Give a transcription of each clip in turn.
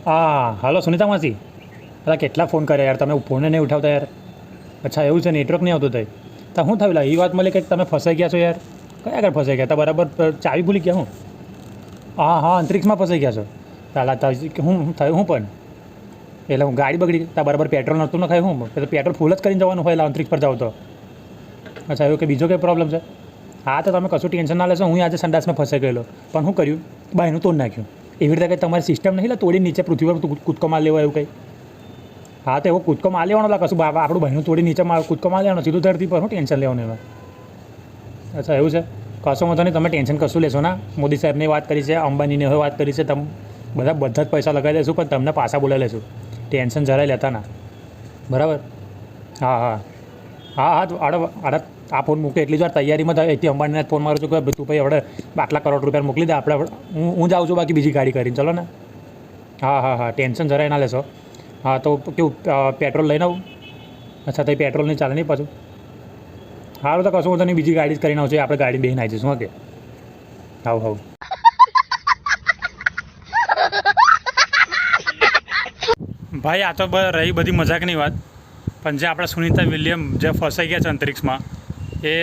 હા હાલો સુનિતા માસી. અલા કેટલા ફોન કર્યા યાર, તમે ફોને નહીં ઉઠાવતા યાર. અચ્છા એવું છે, નેટવર્ક નહીં આવતું થાય. તો શું થયું લા, એ વાત મળી કે તમે ફસાઈ ગયા છો યાર. કયા આગળ ફસાઈ ગયા? તા બરાબર ચાવી ભૂલી ગયા હું? હા હા, અંતરિક્ષમાં ફસાઈ ગયા છો. તાલા તા હું થયું હું પણ? એટલે હું ગાડી બગડી તા બરાબર પેટ્રોલ નહોતું નખાય હું? તો પેટ્રોલ ફૂલ જ કરીને જવાનું હોય અંતરિક્ષ પર જાવ તો. અચ્છા એવું કે બીજો કંઈ પ્રોબ્લેમ છે? હા તો તમે કશું ટેન્શન ના લેશો. હું આજે સંડાસમાં ફસાઈ ગયેલો, પણ શું કર્યું, બાયનું તોડ નાખ્યું. એવી રીતે કંઈ તમારી સિસ્ટમ નહીં લા તોડી નીચે પૃથ્વી પર કૂદકો માર લેવો એવું કંઈ? હા તો એવો કૂદકો માર લેવાનો લા, કશું આપણું બહેનું તોડી નીચે કૂદકો માર લેવાનો સીધું ધરતી પર. શું ટેન્શન લેવાનું એમાં? અચ્છા એવું છે, કશો વાંધો નહીં, તમે ટેન્શન કશું લેશો ના. મોદી સાહેબની વાત કરી છે, અંબાનીની હવે વાત કરી છે, તમે બધા જ પૈસા લગાવી દઈશું, પણ તમને પાછા બોલાવી લેશું. ટેન્શન જરાય લેતા ના, બરાબર? હા હા હા હા, તો આ ફોન મૂકે એટલી જ વાર તૈયારીમાં થાય. એથી અંબાણીને ફોન મારું છું કે તું ભાઈ હવે આટલા કરોડ રૂપિયા મોકલી દે, આપણે હું જાઉં છું બાકી બીજી ગાડી કરીને, ચલો ને. હા હા હા, ટેન્શન જરાય ના લેશો. હા તો કેવું પેટ્રોલ લઈને આવું? અચ્છા તો પેટ્રોલ નહીં ચાલે નહીં પાછું? સારું તો કશું વાંધો નહીં, બીજી ગાડી જ કરીને આવશે, આપણે ગાડી બેસીને આવી જઈશું. ઓકે હાવ હાવ. ભાઈ આ તો રહી બધી મજાકની વાત, પણ જે આપણા સુનિતા વિલિયમ જે ફસાઈ ગયા છે અંતરિક્ષમાં, એ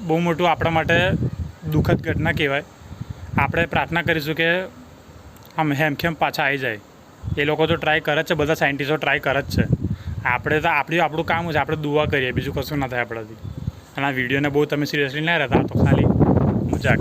બહુ મોટું આપણા માટે દુઃખદ ઘટના કહેવાય. આપણે પ્રાર્થના કરીશું કે આમ હેમખેમ પાછા આવી જાય. એ લોકો તો ટ્રાય કરે જ છે, બધા સાયન્ટિસ્ટો ટ્રાય કરે જ છે. આપણે તો આપણું કામ છે, આપણે દુઆ કરીએ, બીજું કશું ના થાય આપણાથી. અને આ વિડીયોને બહુ તમે સિરિયસલી ના રહેતા, તો ખાલી મજાક.